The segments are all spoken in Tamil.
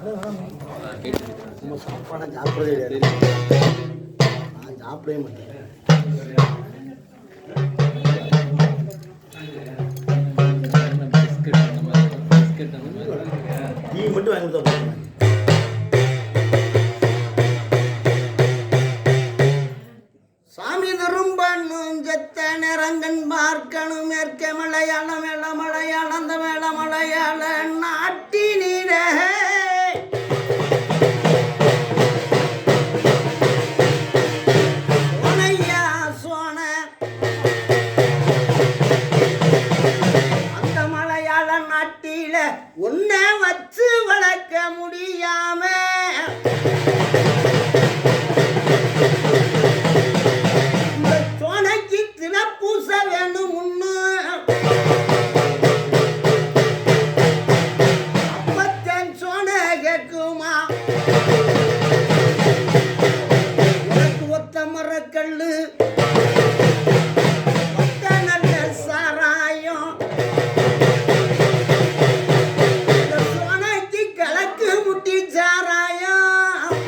நம்ம சாப்பாடை சாப்பிட்றதே கிடையாது. நான் சாப்பிடவே மாட்டேன். டீ மட்டும் வாங்கி கொடுத்தா போதும். சாமி தரும்பண்ணும் செத்த நிறங்கன் பார்க்கணும் மேற்க மலையாள மேள மலையாள அந்த மேள மலையாள நாட்டினிட சோனையா சோன அந்த மலையாள நாட்டில ஒன்ன வச்சு வளர்க்க முடியாம பூச வேண்டும் முன்னு அப்பத்தன் சோன கேக்குமா எனக்கு ஒத்த மரக்கல்லு ஒத்த நல்ல சாராயம் சோனைக்கு கலக்கு முட்டி சாராயம்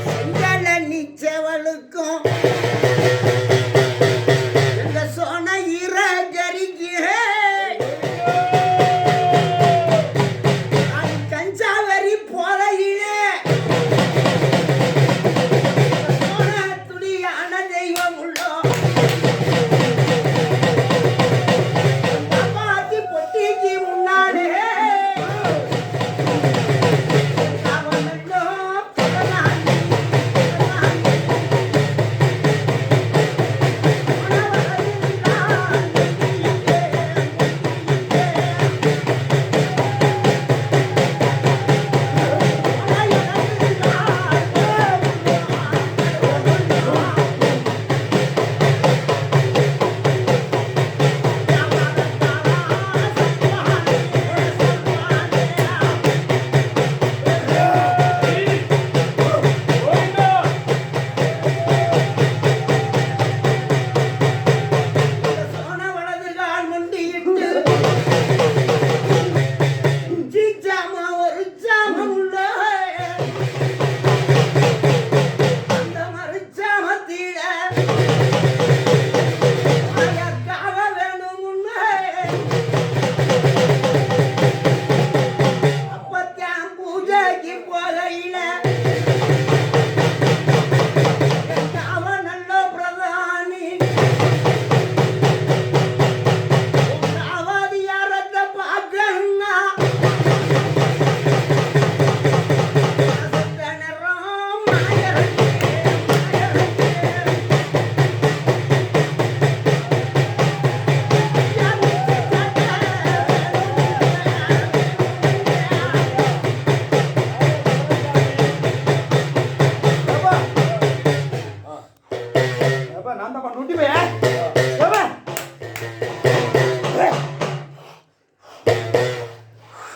செங்கல நிச்சவளுக்கும்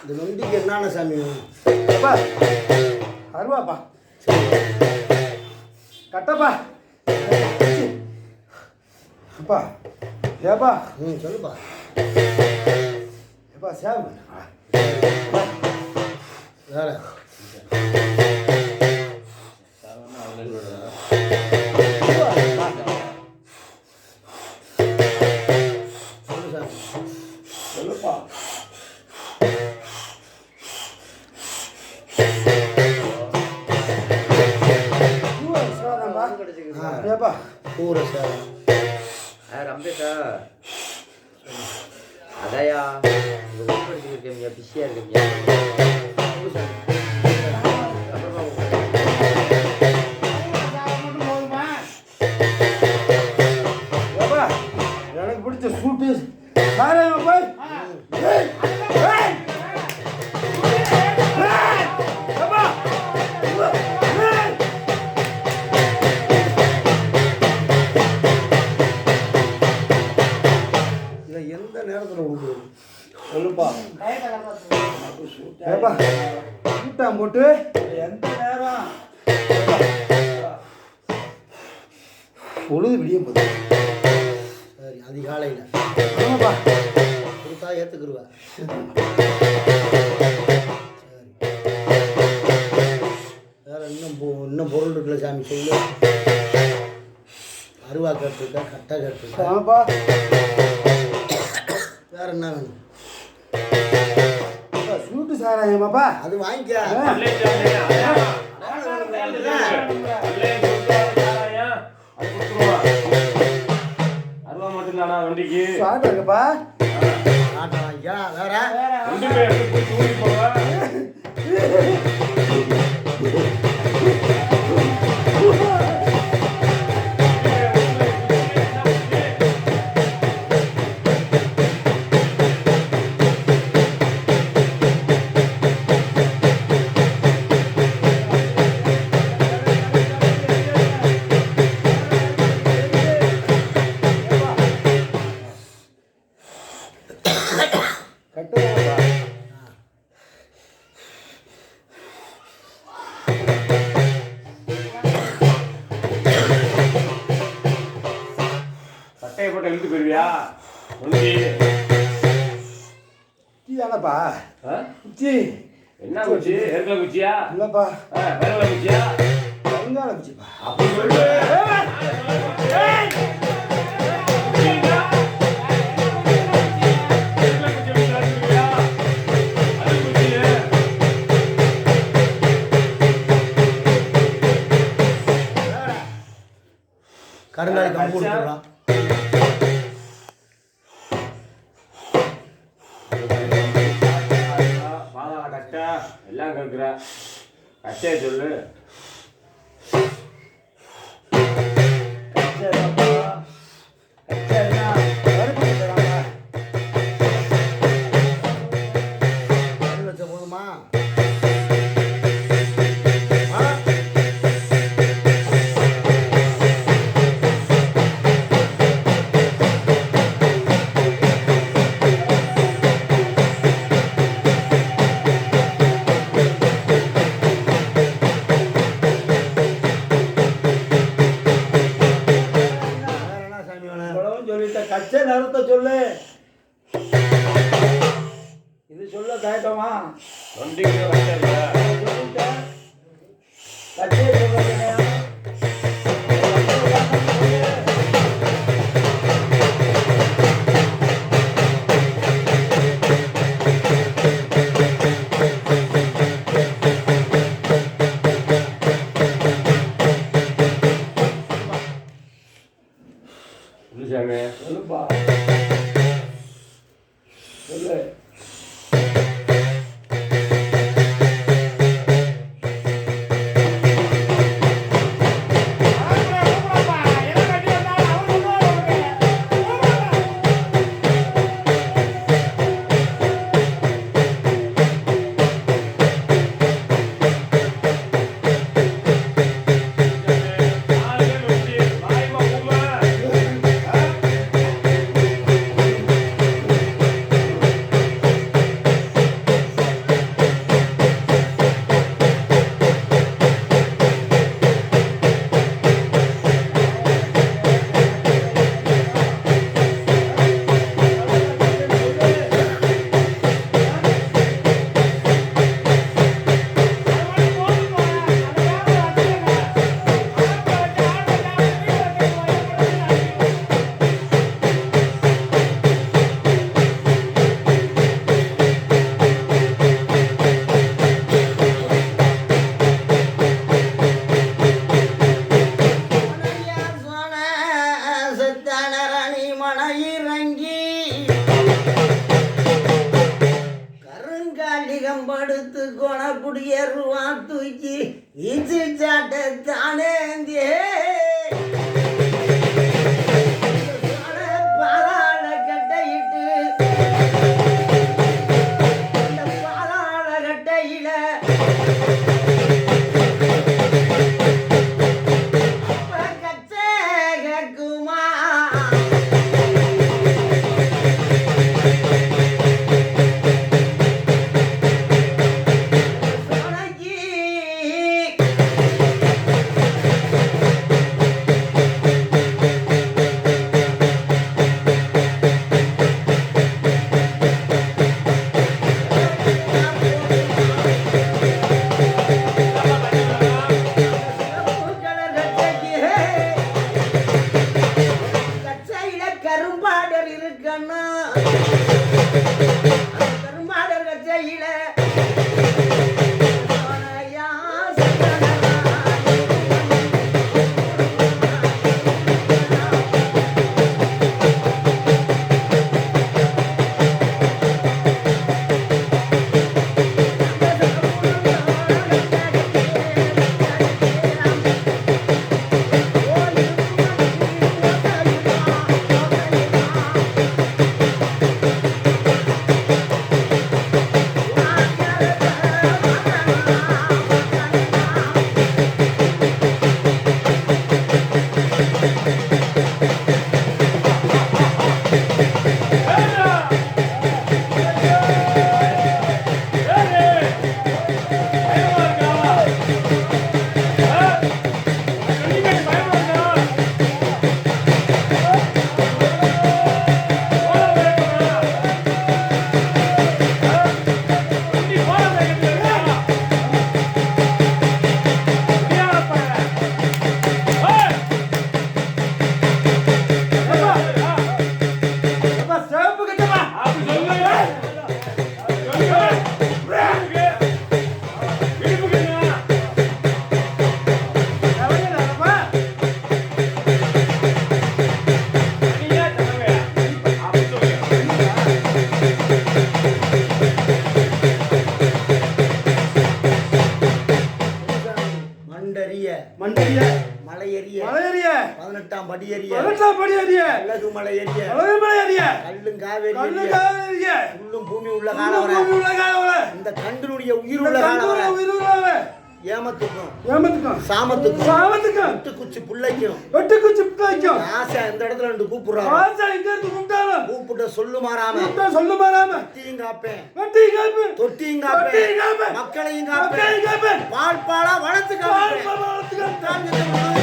இந்த நொண்டிக்கு என்னென்ன சாமி அப்பா அருவாப்பா கட்டப்பா அப்பா ஏப்பா சொல்லுப்பா ஏப்பா சேவ் வேற சொல்லுப்பா ஏப்பா பூர சார் ரம்பேஷா அதையா படிச்சுருக்கீங்க பிஸியாக இருக்கீங்க எனக்கு பிடிச்ச சூட்டு சாராயம் போய் எந்த நேரத்தில் கொடுக்குறது சொல்லுப்பா ஏப்பா கூட்டம் போட்டு எந்த நேரம் பொழுது விடிய போகுது சரி அதிகாலையில் ஆமாப்பா கொடுத்தா ஏற்றுக்குருவா பொருள் இருக்குல்ல சாமி சொல்லு. அருவா கட்டுருக்க, கட்டை கட்டுருக்க. ஆமாப்பா. வேற என்ன வேணும்? சூட்டு சாராயமாப்பா. அது வாங்கிக்க. அருவா மட்டும்தானா வண்டிக்கு? சாப்பிட்டு இருக்கப்பா. ஆட்டை வாங்கிக்க. வேற ஒன்றுமே போய் தூங்கி போவா. கட்டுவாப்பா. சட்டையை போட்டு இழுத்து போயிருவியா? ஒண்டி. குச்சி தானப்பா. ஆ? குச்சி. என்ன குச்சி? எருக்கல குச்சியா? இல்லப்பா. வேற குச்சியா? கருங்கால குச்சிப்பா. அப்படி சொல்லு. கருங்காலி கம்பு கொடுத்துடலாம். பாதாள கட்டை எல்லாம் கேட்குற கட்டையை சொல்லு. கச்சேரிப்பா. கச்சேரினா கருப்பு கச்சேரிப்பா. 1 லட்சம் போதுமா? ஆ? வேற என்ன சாமி வேணும்? இவ்வளவும் சொல்லிட்ட. கச்சை நிறுத்த சொல்லு. இது சொல்ல தயக்கமா? வண்டிக்கு கட்டை இல்லை. சொல்லிட்டேன். கச்சை சொல்ல. சொல்லு சாமி. சொல்லுப்பா. சொல்லு. கம்படுத்து கொணக்குடியருவா தூக்கி ஈச்சு சாட்ட தானேந்தியே பாதாள கட்டையிட்டு அந்த பாதாள கட்டையில அப்ப கச்சே கேக்குமா எரிய மலை எரிய மலை எரிய 18ஆம் படி எரிய 18ஆம் படி எரிய அழகு மலை எரிய அழகு மலை எரிய கல்லும் காவேரி கல்லு எரிய காவேரிய புல்லும் பூமி உள்ள காலம் வர பூமி உள்ள காலம் வர இந்த கண்டினுடைய உயிர் உள்ள காலம் வர உயிர் உள்ள ஏமத்துக்கும் சாமத்துக்கும் வெட்டுக்குச்சி புள்ளைக்கும் ஆசை இந்த இடத்துல ரெண்டு கூப்பிடுறாங்க கூப்பிட்ட சொல்லு மாறாம வெட்டியும் காப்பேன் தொட்டியும் காப்பேன் மக்களையும் காப்பேன் பால் பாலா வளர்த்து காப்பேன்